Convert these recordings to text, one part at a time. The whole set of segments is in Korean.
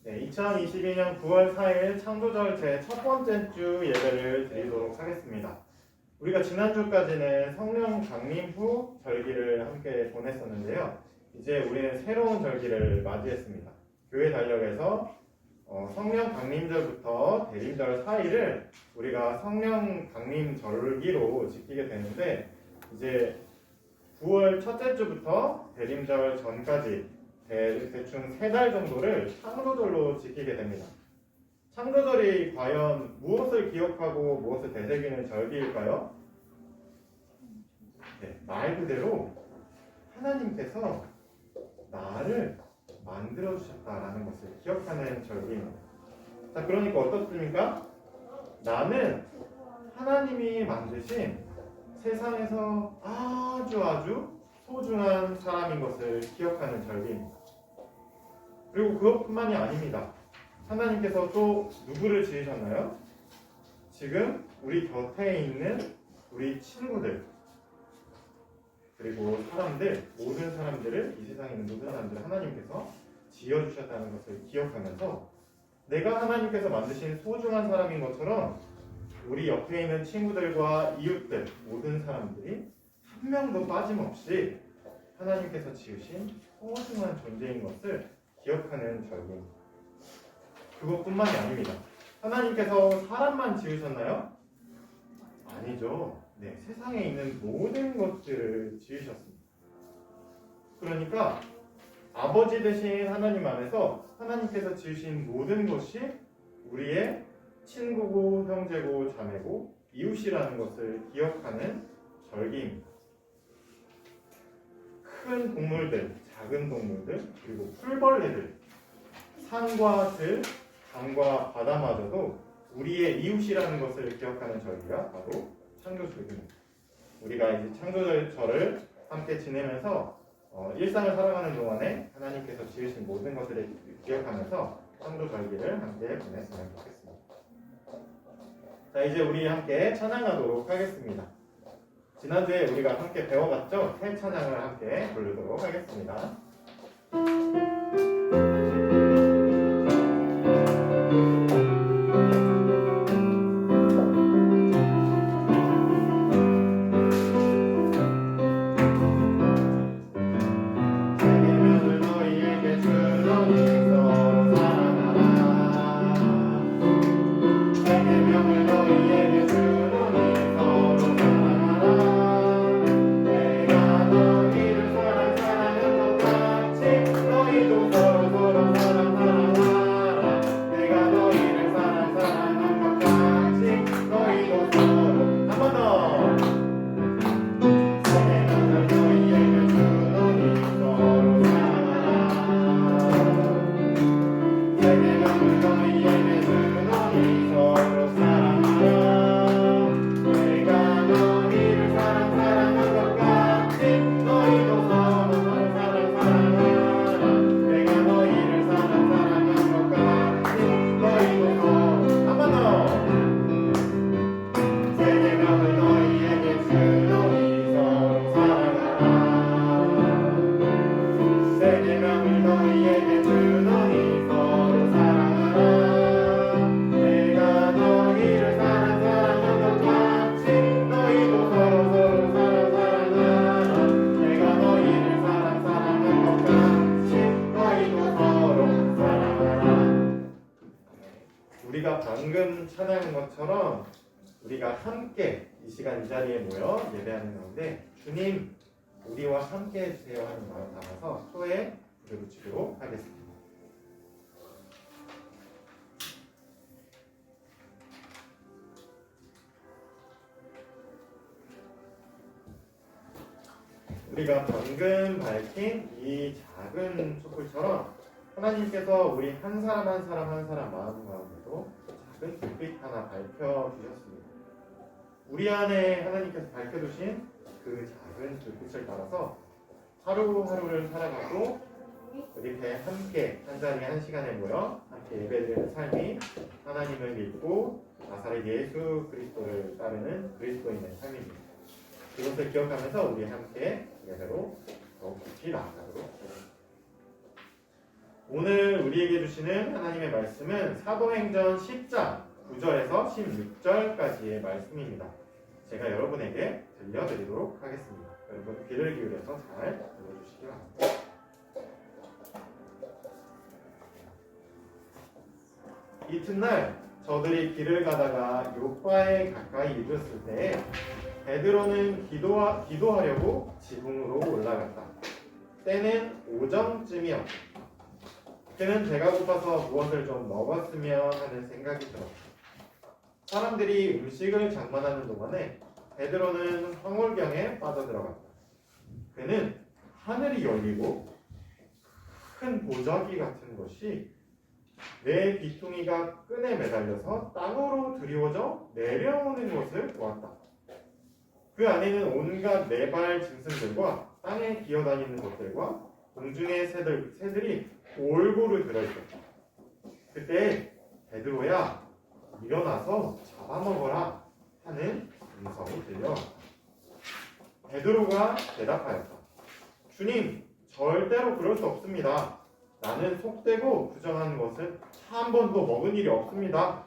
네, 2022년 9월 4일 창조절 제 첫 번째 주 예배를 드리도록 하겠습니다. 우리가 지난주까지는 성령 강림 후 절기를 함께 보냈었는데요. 이제 우리는 새로운 절기를 맞이했습니다. 교회 달력에서 성령 강림절부터 대림절 사이를 우리가 성령 강림 절기로 지키게 되는데, 이제 9월 첫째 주부터 대림절 전까지 대충 3달 정도를 창조절로 지키게 됩니다. 창조절이 과연 무엇을 기억하고 무엇을 되새기는 절기일까요? 네, 말 그대로 하나님께서 나를 만들어주셨다라는 것을 기억하는 절기입니다. 자, 그러니까 어떻습니까? 나는 하나님이 만드신 세상에서 아주 소중한 사람인 것을 기억하는 절기입니다. 그리고 그것뿐만이 아닙니다. 하나님께서 또 누구를 지으셨나요? 지금 우리 곁에 있는 우리 친구들, 그리고 사람들, 모든 사람들을, 이 세상에 있는 모든 사람들을 하나님께서 지어주셨다는 것을 기억하면서 내가 하나님께서 만드신 소중한 사람인 것처럼 우리 옆에 있는 친구들과 이웃들, 모든 사람들이 한 명도 빠짐없이 하나님께서 지으신 소중한 존재인 것을 기억하는 절기입니다. 그것뿐만이 아닙니다. 하나님께서 사람만 지으셨나요? 아니죠. 네, 세상에 있는 모든 것들을 지으셨습니다. 그러니까 아버지 되신 하나님 안에서 하나님께서 지으신 모든 것이 우리의 친구고 형제고 자매고 이웃이라는 것을 기억하는 절기입니다. 큰 동물들, 작은 동물들, 그리고 풀벌레들, 산과 들, 강과 바다마저도 우리의 이웃이라는 것을 기억하는 절기가 바로 창조절기입니다. 우리가 이제 창조절을 함께 지내면서 일상을 살아가는 동안에 하나님께서 지으신 모든 것들을 기억하면서 창조절기를 함께 보냈으면 좋겠습니다. 자, 이제 우리 함께 찬양하도록 하겠습니다. 지난주에 우리가 함께 배워봤죠? 새 찬양을 함께 부르도록 하겠습니다. 우리가 방금 찬양한 것처럼 우리가 함께 이 시간 이 자리에 모여 예배하는 가운데 주님 우리와 함께 해주세요 하는 마음 담아서 초에 불을 붙이도록 하겠습니다. 우리가 방금 밝힌 이 작은 촛불처럼 하나님께서 우리 한 사람 한 사람 마음 가운데도 작은 불빛 하나 밝혀주셨습니다. 우리 안에 하나님께서 밝혀주신 그 작은 불빛을 따라서 하루하루를 살아가고 이렇게 함께 한 자리에 한 시간에 모여 함께 예배드리는 삶이 하나님을 믿고 나사렛 예수 그리스도를 따르는 그리스도인의 삶입니다. 이것을 기억하면서 우리 함께 예배로 더 깊이 나아가도록 하겠습니다. 오늘 우리에게 주시는 하나님의 말씀은 사도행전 10장 9절에서 16절까지의 말씀입니다. 제가 여러분에게 들려드리도록 하겠습니다. 여러분 귀를 기울여서 잘 들어주시기 바랍니다. 이튿날 저들이 길을 가다가 요빠에 가까이 이르렀을 때에 베드로는 기도하려고 지붕으로 올라갔다. 때는 오정쯤이었다. 그는 배가 고파서 무엇을 좀 먹었으면 하는 생각이 들었다. 사람들이 음식을 장만하는 동안에 베드로는 황홀경에 빠져들어갔다. 그는 하늘이 열리고 큰 보자기 같은 것이 내 귀퉁이가 끈에 매달려서 땅으로 드리워져 내려오는 것을 보았다. 그 안에는 온갖 네발 짐승들과 땅에 기어다니는 것들과 공중의 새들이 골고루 들어있었다. 그때 베드로야 일어나서 잡아먹어라 하는 음성이 들려왔다. 베드로가 대답하였다. 주님, 절대로 그럴 수 없습니다. 나는 속되고 부정한 것은 한 번도 먹은 일이 없습니다.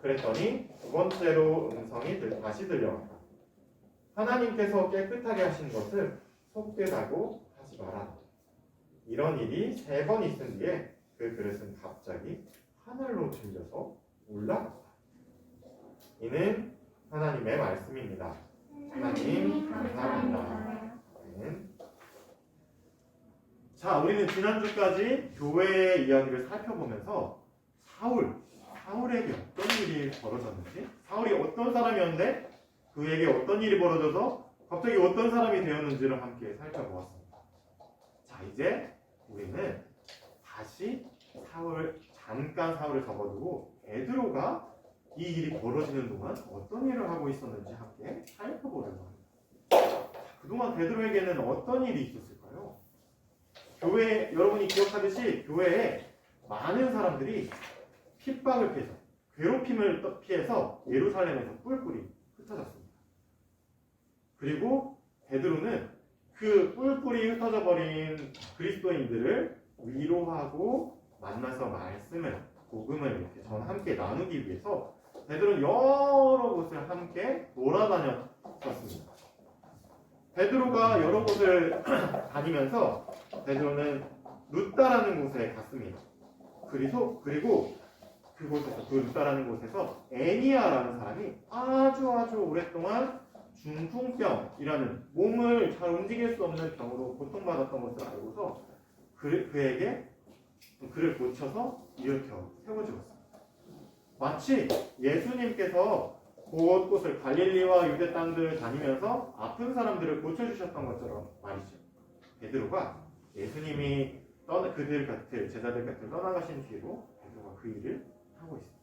그랬더니 두 번째로 음성이 다시 들려왔다. 하나님께서 깨끗하게 하신 것을 속되다고 하지 마라. 이런 일이 3번 있은 뒤에 그 그릇은 갑자기 하늘로 들려서 올라갔다. 이는 하나님의 말씀입니다. 하나님 감사합니다. 아멘. 자, 우리는 지난주까지 교회의 이야기를 살펴보면서 사울에게 어떤 일이 벌어졌는지, 사울이 어떤 사람이었는데 그에게 어떤 일이 벌어져서 갑자기 어떤 사람이 되었는지를 함께 살펴보았습니다. 자, 이제 우리는 다시 잠깐 사울을 접어두고 베드로가 이 일이 벌어지는 동안 어떤 일을 하고 있었는지 함께 살펴보려고 합니다. 그동안 베드로에게는 어떤 일이 있었을까요? 여러분이 기억하듯이 교회에 많은 사람들이 핍박을 피해서, 괴롭힘을 피해서 예루살렘에서 뿔뿔이 흩어졌습니다. 그리고 베드로는 그 뿔뿔이 흩어져 버린 그리스도인들을 위로하고 만나서 복음을 이렇게 함께 나누기 위해서 베드로는 여러 곳을 함께 돌아다녔었습니다. 베드로가 여러 곳을 다니면서 베드로는 루다라는 곳에 갔습니다. 그리고 그 루다라는 곳에서 애니아라는 사람이 아주 오랫동안 중풍병이라는 몸을 잘 움직일 수 없는 병으로 고통받았던 것을 알고서 그를 고쳐서 일으켜 세워주었습니다. 마치 예수님께서 곳곳을 갈릴리와 유대 땅들을 다니면서 아픈 사람들을 고쳐주셨던 것처럼 말이죠. 베드로가 예수님이 제자들 곁을 떠나가신 뒤로 베드로가 그 일을 하고 있습니다.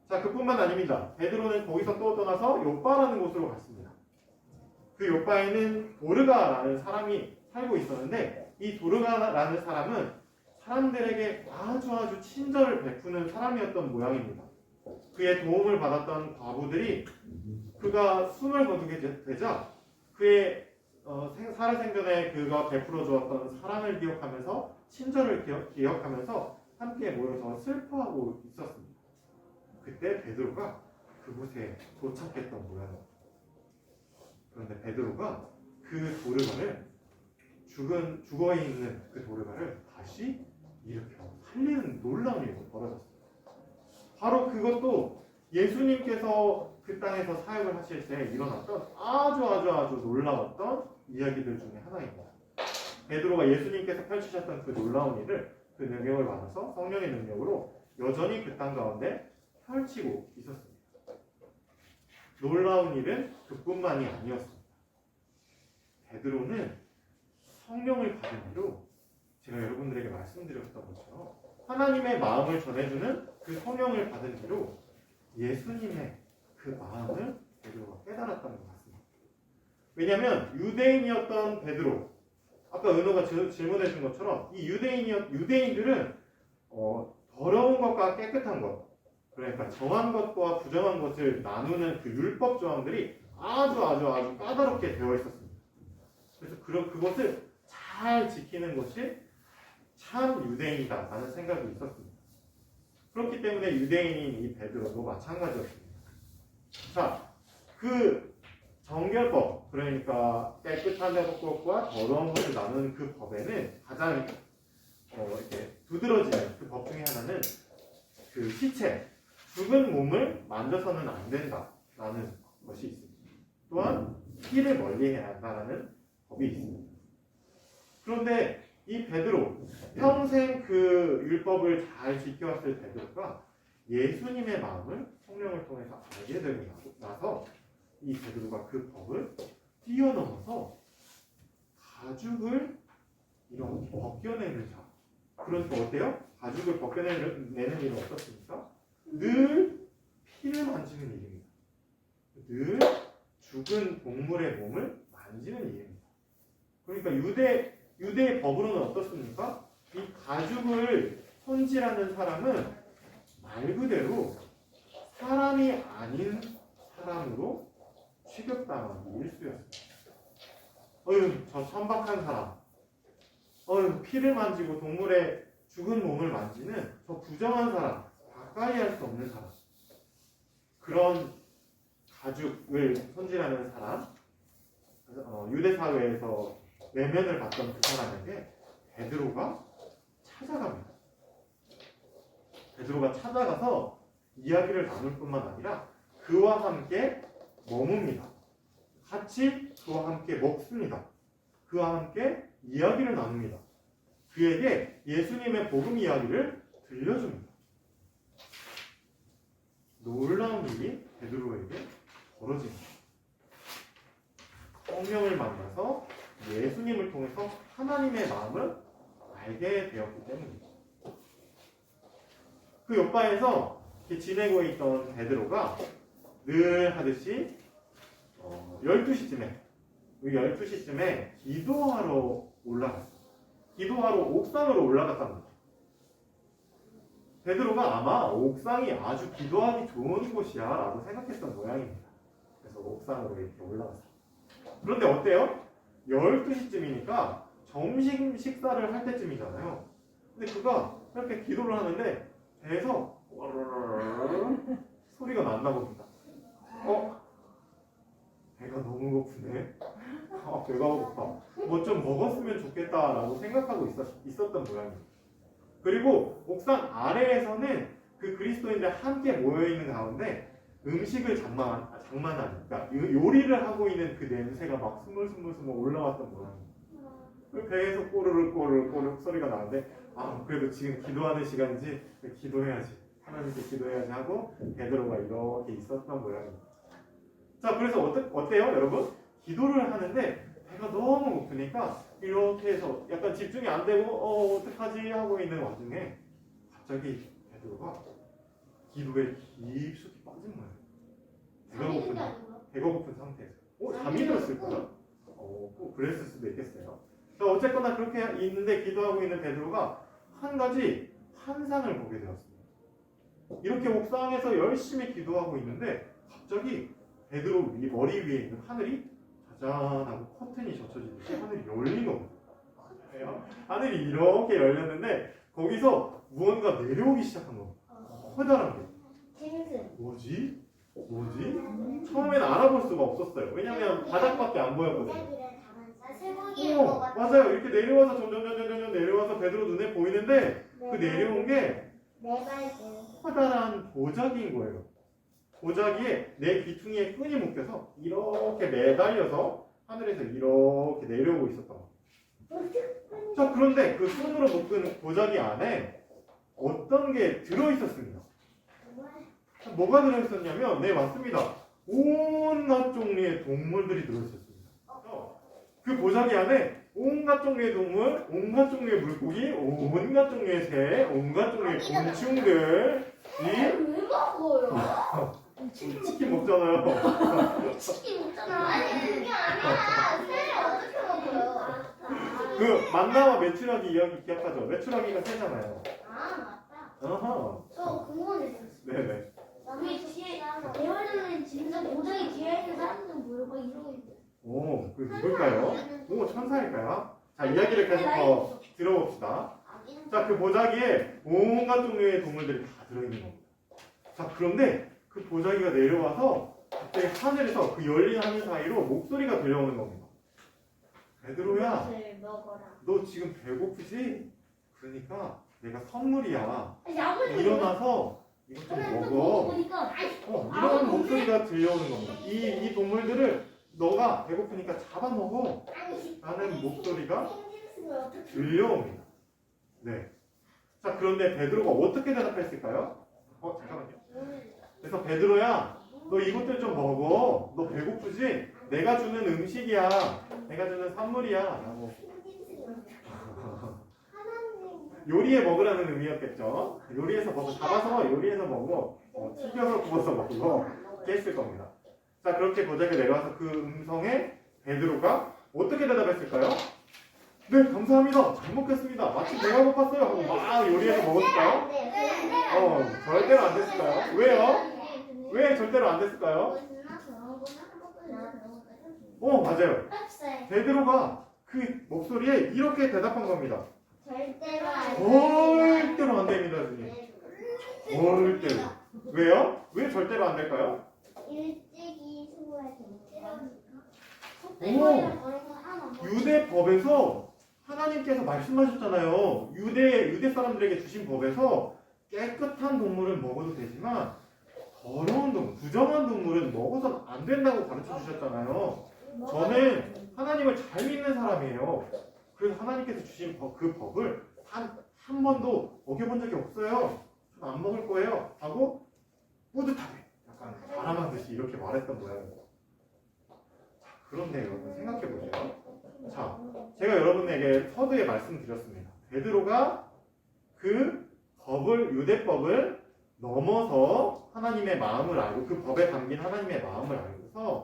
자, 그뿐만 아닙니다. 베드로는 거기서 또 떠나서 요빠라는 곳으로 갔습니다. 그 요빠에는 도르가라는 사람이 살고 있었는데 이 도르가라는 사람은 사람들에게 아주 친절을 베푸는 사람이었던 모양입니다. 그의 도움을 받았던 과부들이 그가 숨을 거두게 되자 그의 살아생전에 그가 베풀어 주었던 사랑을 기억하면서 친절을 기억하면서 함께 모여서 슬퍼하고 있었습니다. 그때 베드로가 그곳에 도착했던 모양입니다. 그런데 베드로가 그 도르가를 죽어있는 그 도르가를 다시 일으켜 살리는 놀라운 일이 벌어졌습니다. 바로 그것도 예수님께서 그 땅에서 사역을 하실 때 일어났던 아주 놀라웠던 이야기들 중에 하나입니다. 베드로가 예수님께서 펼치셨던 그 놀라운 일을 그 능력을 받아서 성령의 능력으로 여전히 그 땅 가운데 펼치고 있었습니다. 놀라운 일은 그뿐만이 아니었습니다. 베드로는 성령을 받은 뒤로 제가 여러분들에게 말씀드렸던 것처럼 하나님의 마음을 전해주는 그 성령을 받은 뒤로 예수님의 그 마음을 베드로가 깨달았다는 것 같습니다. 왜냐하면 유대인이었던 베드로, 아까 은호가 질문해 준 것처럼 이 유대인들은 더러운 것과 깨끗한 것, 그러니까 정한 것과 부정한 것을 나누는 그 율법 조항들이 아주 까다롭게 되어 있었습니다. 그래서 그것을 잘 지키는 것이 참 유대인이다 라는 생각이 있었습니다. 그렇기 때문에 유대인인 이 베드로도 마찬가지였습니다. 자, 그 정결법, 그러니까 깨끗한 것과 더러운 것을 나누는 그 법에는 가장 이렇게 두드러지는 그 법 중에 하나는 그 시체, 죽은 몸을 만져서는 안 된다라는 것이 있습니다. 또한 피를 멀리해야 한다라는 법이 있습니다. 그런데 이 베드로, 평생 그 율법을 잘 지켜왔을 베드로가 예수님의 마음을 성령을 통해서 알게 되고 나서 이 베드로가 그 법을 뛰어넘어서 가죽을 이렇게 벗겨내는 자. 그러니까 어때요? 가죽을 벗겨내는 일은 어떻습니까? 늘 피를 만지는 일입니다. 늘 죽은 동물의 몸을 만지는 일입니다. 그러니까 유대의 법으로는 어떻습니까? 이 가죽을 손질하는 사람은 말 그대로 사람이 아닌 사람으로 취급당하는 일수였습니다. 저 천박한 사람. 피를 만지고 동물의 죽은 몸을 만지는 저 부정한 사람. 가까이 할 수 없는 사람. 그런 가죽을 손질하는 사람. 유대 사회에서 내면을 받던 그 사람에게 베드로가 찾아갑니다. 베드로가 찾아가서 이야기를 나눌 뿐만 아니라 그와 함께 머뭅니다. 같이 그와 함께 먹습니다. 그와 함께 이야기를 나눕니다. 그에게 예수님의 복음 이야기를 들려줍니다. 놀라운 일이 베드로에게 벌어집니다. 성령을 만나서 예수님을 통해서 하나님의 마음을 알게 되었기 때문입니다. 그 옆바에서 지내고 있던 베드로가 늘 하듯이 12시쯤에 기도하러 올라갔어요. 기도하러 옥상으로 올라갔답니다. 베드로가 아마 옥상이 아주 기도하기 좋은 곳이야 라고 생각했던 모양입니다. 그래서 옥상으로 이렇게 올라갔어요. 그런데 어때요? 12시쯤이니까 점심 식사를 할 때쯤이잖아요. 근데 그가 이렇게 기도를 하는데 배에서 소리가 났나 봅니다. 배가 너무 고프네. 배가 고파. 뭐 좀 먹었으면 좋겠다라고 생각하고 있었던 모양입니다. 그리고 옥상 아래에서는 그 그리스도인들 함께 모여있는 가운데 음식을 장만하는, 그러니까 요리를 하고 있는 그 냄새가 막 스물스물 올라왔던 모양입니다. 배에서 꼬르륵 소리가 나는데 그래도 지금 기도하는 시간이지, 기도해야지, 하나님께 기도해야지 하고 베드로가 이렇게 있었던 모양입니다. 자, 그래서 어때요 여러분? 기도를 하는데 배가 너무 고프니까 이렇게 해서 약간 집중이 안 되고 어떡하지 하고 있는 와중에 갑자기 베드로가 기도에 깊숙이 빠진 거예요. 배가 고픈 상태에서. 잠이 들었을까요? 꼭 그랬을 수도 있겠어요. 자, 어쨌거나 그렇게 있는데 기도하고 있는 베드로가 한 가지 환상을 보게 되었습니다. 이렇게 옥상에서 열심히 기도하고 있는데 갑자기 베드로 머리 위에 있는 하늘이 짜잔하고 커튼이 젖혀지듯이 하늘이 열린 겁니다. 하늘이 이렇게 열렸는데 거기서 무언가 내려오기 시작한 겁니다. 커다란 게. 뭐지? 처음에는 알아볼 수가 없었어요. 왜냐면 바닥밖에 안 보였거든요. 맞아요. 이렇게 내려와서 점점 내려와서 베드로 눈에 보이는데 그 내려온 게 커다란 보자기인 거예요. 보자기에 내 귀퉁이에 끈이 묶여서 이렇게 매달려서 하늘에서 이렇게 내려오고 있었던 거예요. 자, 그런데 그 손으로 묶은 보자기 안에 어떤 게 들어있었습니다. 뭐가 들어있었냐면, 네, 맞습니다. 온갖 종류의 동물들이 들어있었습니다. 그 보자기 안에 온갖 종류의 동물, 온갖 종류의 물고기, 온갖 종류의 새, 온갖 종류의 곤충들이 왜 먹어요? 치킨 먹잖아요. 치킨 먹잖아. 아니 그게 아니라 새를 어떻게 먹어요? 그 만나와 메추라기 이야기 기억하죠? 메추라기가 새잖아요. 맞다. 아하. 저 궁금해졌어요. 네네. 그 뒤에 대화는 진짜 도장이 뒤에 있는 사람들은 뭐야? 이러고 있는데. 그 누굴까요? 천사일까요? 자, 이야기를 계속 더 들어봅시다. 자, 그 보자기에 온갖 종류의 동물들이 다 들어있는 겁니다. 자, 그런데 그 보자기가 내려와서 갑자기 하늘에서 그 열린 하늘 사이로 목소리가 들려오는 겁니다. 베드로야, 너 지금 배고프지? 그러니까 내가 선물이야. 일어나서 이것 좀 먹어. 이런 목소리가 들려오는 겁니다. 이 동물들을 너가 배고프니까 잡아먹어. 라는 목소리가 들려옵니다. 네. 자, 그런데 베드로가 어떻게 대답했을까요? 잠깐만요. 그래서 베드로야, 너 이것들 좀 먹어. 너 배고프지? 내가 주는 음식이야. 내가 주는 선물이야. 라고. 요리해 먹으라는 의미였겠죠. 요리해서 먹어. 잡아서 요리해서 먹어. 튀겨서 구워서 먹어. 이렇게 했을 겁니다. 자, 그렇게 보자기에 내려와서 그 음성에 베드로가 어떻게 대답했을까요? 네, 감사합니다. 잘 먹겠습니다. 마치 배가 고팠어요. 하고 막 요리해서 먹었을까요? 절대로 안 됐을까요? 왜요? 왜 절대로 안 됐을까요? 맞아요. 베드로가 그 목소리에 이렇게 대답한 겁니다. 절대로 안 됩니다, 주님. 절대로. 왜요? 왜 절대로 안 될까요? 일찍이 수고해 유대 법에서 하나님께서 말씀하셨잖아요. 유대 사람들에게 주신 법에서 깨끗한 동물은 먹어도 되지만 더러운 동물, 부정한 동물은 먹어서는 안 된다고 가르쳐 주셨잖아요. 저는 하나님을 잘 믿는 사람이에요. 그래서 하나님께서 주신 그 법을 한 번도 어겨본 적이 없어요. 전 안 먹을 거예요. 하고 뿌듯하게 약간 바람하듯이 이렇게 말했던 모양입니다. 자, 그런데 여러분 생각해 보세요. 자, 제가 여러분에게 서두에 말씀드렸습니다. 베드로가 그 유대법을 넘어서 하나님의 마음을 알고 그 법에 담긴 하나님의 마음을 알고서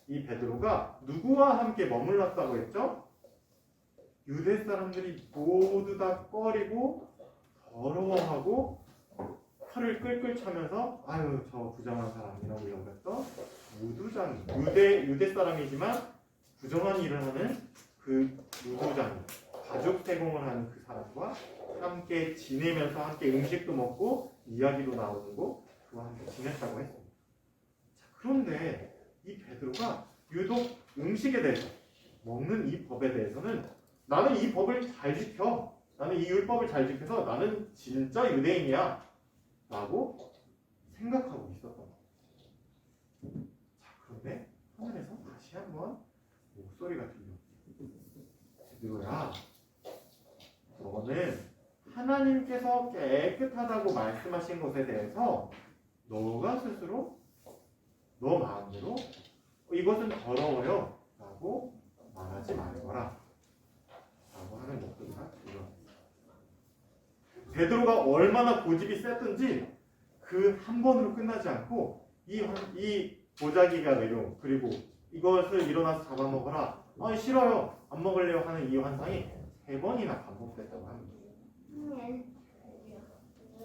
이 베드로가 누구와 함께 머물렀다고 했죠? 유대 사람들이 모두 다 꺼리고 더러워하고 혀를 끌끌 차면서 아유 저 부정한 사람이라고 여겼던 무두장이 유대 사람이지만 부정한 일을 하는 그 무두장이 가족 세공을 하는 그 사람과 함께 지내면서 함께 음식도 먹고 이야기도 나누고 그와 함께 지냈다고 했습니다. 자, 그런데 이 베드로가 유독 음식에 대해서 먹는 이 법에 대해서는 나는 이 법을 잘 지켜. 나는 이 율법을 잘 지켜서 나는 진짜 유대인이야. 라고 생각하고 있었던 거예요. 자, 그런데 하늘에서 다시 한번 목소리가 들려. 베드로야, 너는 하나님께서 깨끗하다고 말씀하신 것에 대해서 너가 스스로 너 마음대로 이것은 더러워요. 라고 말하지 말거라. 라고 하는 목소리가 들려옵니다. 베드로가 얼마나 고집이 셌든지 그 한 번으로 끝나지 않고 이 보자기가 내려 그리고 이것을 일어나서 잡아먹어라. 아니 싫어요. 안 먹을래요 하는 이 환상이 3번이나 반복됐다고 합니다.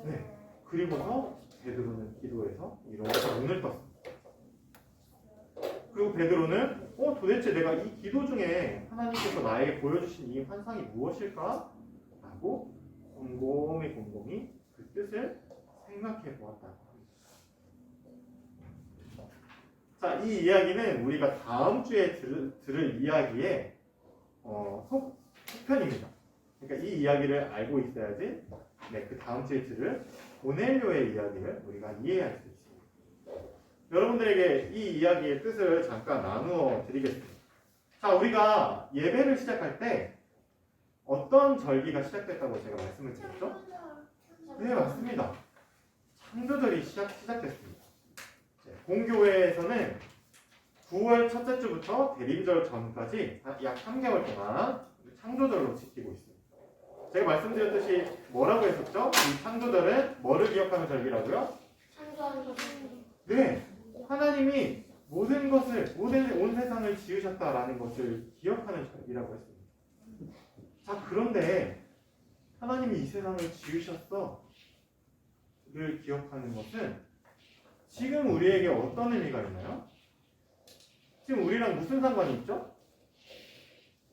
네. 그리고서 베드로는 기도해서 일어나서 눈을 떴습니다. 그리고 베드로는 도대체 내가 이 기도 중에 하나님께서 나에게 보여주신 이 환상이 무엇일까? 라고 곰곰이 그 뜻을 생각해 보았다고 합니다. 자, 이 이야기는 우리가 다음 주에 들을 이야기의 속편입니다. 그러니까 이 이야기를 알고 있어야지 그 다음 주에 들을 고넬료의 이야기를 우리가 이해할 수 있습니다. 여러분들에게 이 이야기의 뜻을 잠깐 나누어 드리겠습니다. 자, 우리가 예배를 시작할 때 어떤 절기가 시작됐다고 제가 말씀을 드렸죠? 네, 맞습니다. 창조절이 시작됐습니다. 공교회에서는 9월 첫째 주부터 대림절 전까지 약 3개월 동안 창조절로 지키고 있습니다. 제가 말씀드렸듯이 뭐라고 했었죠? 이 창조절은 뭐를 기억하는 절기라고요? 네, 하나님이 모든 것을, 온 세상을 지으셨다라는 것을 기억하는 절기라고 했습니다. 자, 그런데 하나님이 이 세상을 지으셨어 를 기억하는 것은 지금 우리에게 어떤 의미가 있나요? 지금 우리랑 무슨 상관이 있죠?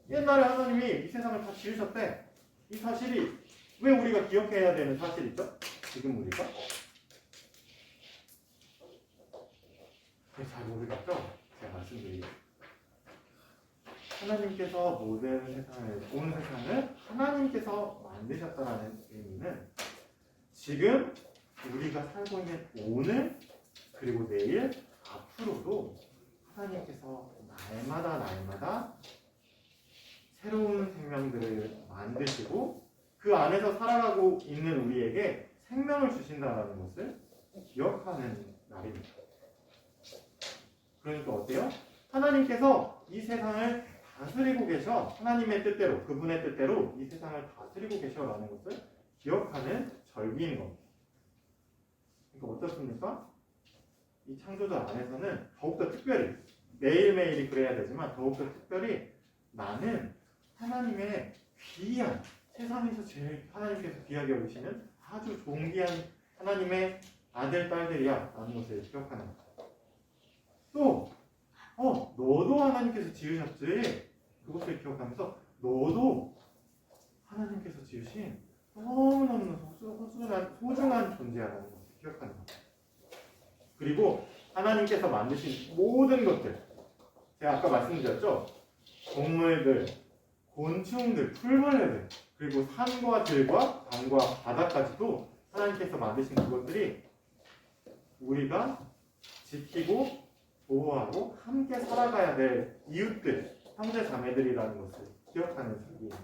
옛날에 하나님이 이 세상을 다 지으셨대. 이 사실이 왜 우리가 기억해야 되는 사실이죠? 지금 우리가 잘 모르겠죠? 제가 말씀드리겠습니다. 하나님께서 모든 세상을, 온 세상을 하나님께서 만드셨다는 의미는 지금 우리가 살고 있는 오늘 그리고 내일 앞으로도 하나님께서 날마다 새로운 생명들을 만드시고 그 안에서 살아가고 있는 우리에게 생명을 주신다는 것을 기억하는 날입니다. 그러니까 어때요? 하나님께서 이 세상을 다스리고 계셔. 하나님의 뜻대로, 그분의 뜻대로 이 세상을 다스리고 계셔라는 것을 기억하는 절기인 겁니다. 그러니까 어떻습니까? 이 창조자 안에서는 더욱더 특별히, 매일매일이 그래야 되지만 더욱더 특별히 나는 하나님의 귀한, 세상에서 제일 하나님께서 귀하게 여기시는 아주 존귀한 하나님의 아들, 딸들이야 라는 것을 기억하는 거예요. 또 너도 하나님께서 지으셨지. 그것을 기억하면서 너도 하나님께서 지으신 너무너무 소중한 존재라는 것을 기억하는 거예요. 그리고 하나님께서 만드신 모든 것들, 제가 아까 말씀드렸죠? 동물들, 곤충들, 풀벌레들, 그리고 산과 들과 강과 바다까지도 하나님께서 만드신 그것들이 우리가 지키고 보호하고 함께 살아가야 될 이웃들, 형제 자매들이라는 것을 기억하는 절기입니다.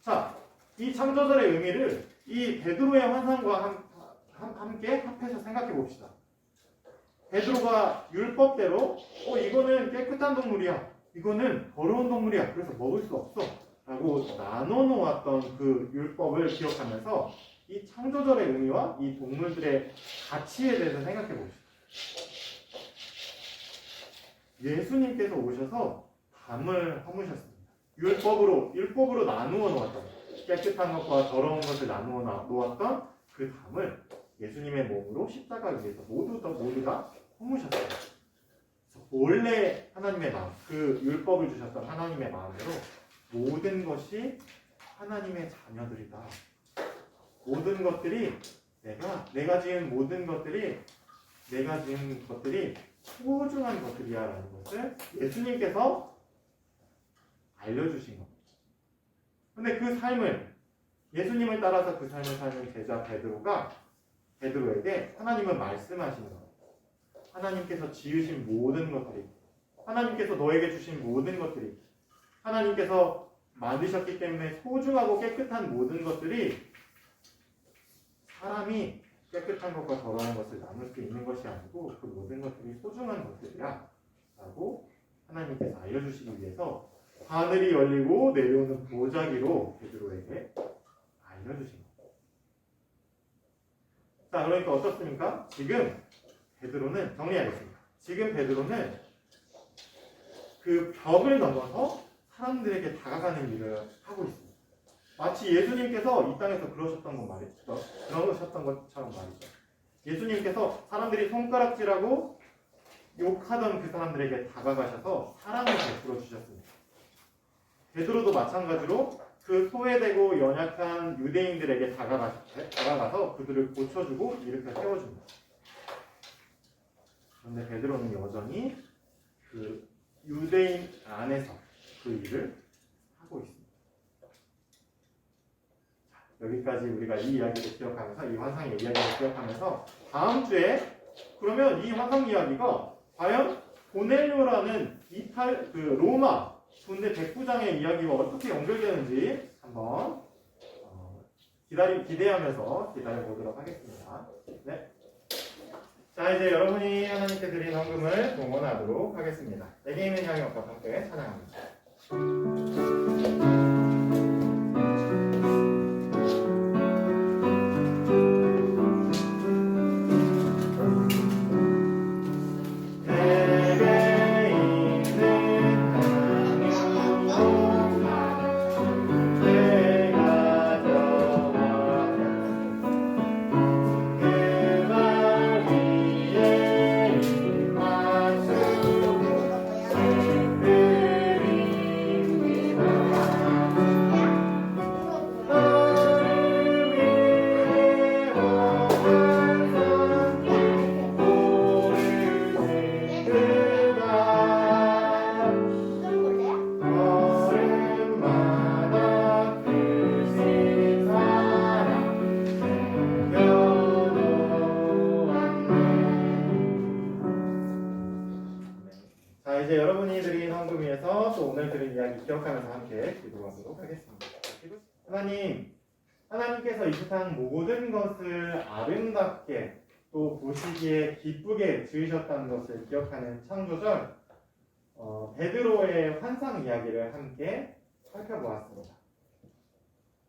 자, 이 창조절의 의미를 이 베드로의 환상과 함께 합해서 생각해 봅시다. 베드로가 율법대로 이거는 깨끗한 동물이야, 이거는 더러운 동물이야, 그래서 먹을 수 없어 라고 나눠 놓았던 그 율법을 기억하면서 이 창조절의 의미와 이 동물들의 가치에 대해서 생각해 봅시다. 예수님께서 오셔서 담을 허무셨습니다. 율법으로 나누어 놓았던, 깨끗한 것과 더러운 것을 나누어 놓았던 그 담을 예수님의 몸으로 십자가 위에서 모두 다 허무셨어요. 원래 하나님의 마음, 그 율법을 주셨던 하나님의 마음으로 모든 것이 하나님의 자녀들이다. 모든 것들이 내가 지은 모든 것들이 소중한 것들이야 라는 것을 예수님께서 알려주신 겁니다. 근데 그 삶을, 예수님을 따라서 그 삶을 사는 제자 베드로에게 하나님은 말씀하시는 겁니다. 하나님께서 지으신 모든 것들이, 하나님께서 너에게 주신 모든 것들이, 하나님께서 만드셨기 때문에 소중하고 깨끗한 모든 것들이 사람이 깨끗한 것과 더러운 것을 나눌 수 있는 것이 아니고 그 모든 것들이 소중한 것들이야 라고 하나님께서 알려주시기 위해서 하늘이 열리고 내려오는 보자기로 베드로에게 알려주신 겁니다. 자, 그러니까 어떻습니까? 지금 베드로는, 정리하겠습니다. 지금 베드로는 그 벽을 넘어서 사람들에게 다가가는 일을 하고 있습니다. 마치 예수님께서 이 땅에서 그러셨던 것처럼 말이죠. 예수님께서 사람들이 손가락질하고 욕하던 그 사람들에게 다가가셔서 사랑을 베풀어 주셨습니다. 베드로도 마찬가지로 그 소외되고 연약한 유대인들에게 다가가서 그들을 고쳐주고 일으켜 세워줍니다. 그런데 베드로는 여전히 그 유대인 안에서 그 일을 하고 있습니다. 여기까지 우리가 이 이야기를 기억하면서, 이 환상의 이야기를 기억하면서 다음 주에 그러면 이 환상 이야기가 과연 고넬료라는 로마 군대 백부장의 이야기와 어떻게 연결되는지 한번 기대하면서 기다려보도록 하겠습니다. 네. 자, 이제 여러분이 하나님께 드린 헌금을 봉헌하도록 하겠습니다. 내게 있는 향이 없과 함께 찬양합니다. 함께 기도하도록 하겠습니다. 하나님께서 이 세상 모든 것을 아름답게 또 보시기에 기쁘게 지으셨다는 것을 기억하는 창조절 베드로의 환상 이야기를 함께 살펴보았습니다.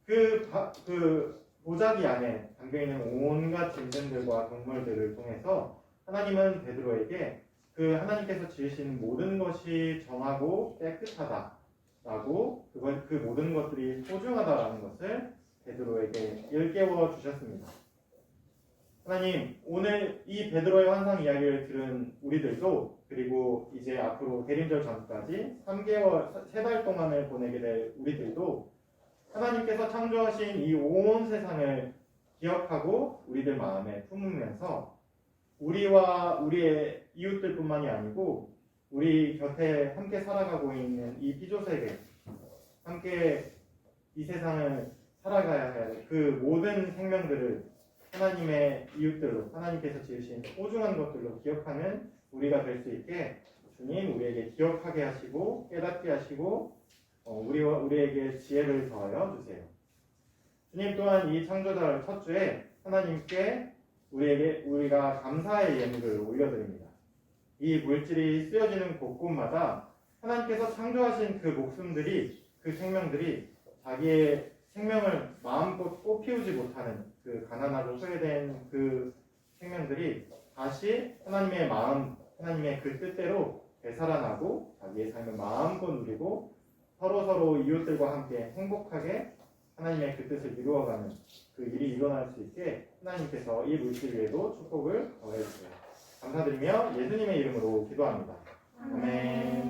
그 보자기 안에 담겨있는 온갖 짐승들과 동물들을 통해서 하나님은 베드로에게 그 하나님께서 지으신 모든 것이 정하고 깨끗하다라고 그 모든 것들이 소중하다라는 것을 베드로에게 일깨워 주셨습니다. 하나님, 오늘 이 베드로의 환상 이야기를 들은 우리들도 그리고 이제 앞으로 대림절 전까지 3달 동안을 보내게 될 우리들도 하나님께서 창조하신 이 온 세상을 기억하고 우리들 마음에 품으면서 우리와 우리의 이웃들뿐만이 아니고 우리 곁에 함께 살아가고 있는 이 피조세계, 함께 이 세상을 살아가야 할 그 모든 생명들을 하나님의 이웃들로, 하나님께서 지으신 소중한 것들로 기억하는 우리가 될 수 있게 주님 우리에게 기억하게 하시고 깨닫게 하시고 우리에게 지혜를 더하여 주세요. 주님 또한 이 창조절 첫 주에 하나님께 우리가 감사의 예물을 올려드립니다. 이 물질이 쓰여지는 곳곳마다 하나님께서 창조하신 그 목숨들이, 그 생명들이 자기의 생명을 마음껏 꽃피우지 못하는 그 가난하고 소외된 그 생명들이 다시 하나님의 마음, 하나님의 그 뜻대로 되살아나고 자기의 삶을 마음껏 누리고 서로 이웃들과 함께 행복하게 하나님의 그 뜻을 이루어가는 그 일이 일어날 수 있게 하나님께서 이 물질 위에도 축복을 더해주세요. 감사드리며 예수님의 이름으로 기도합니다. 아멘.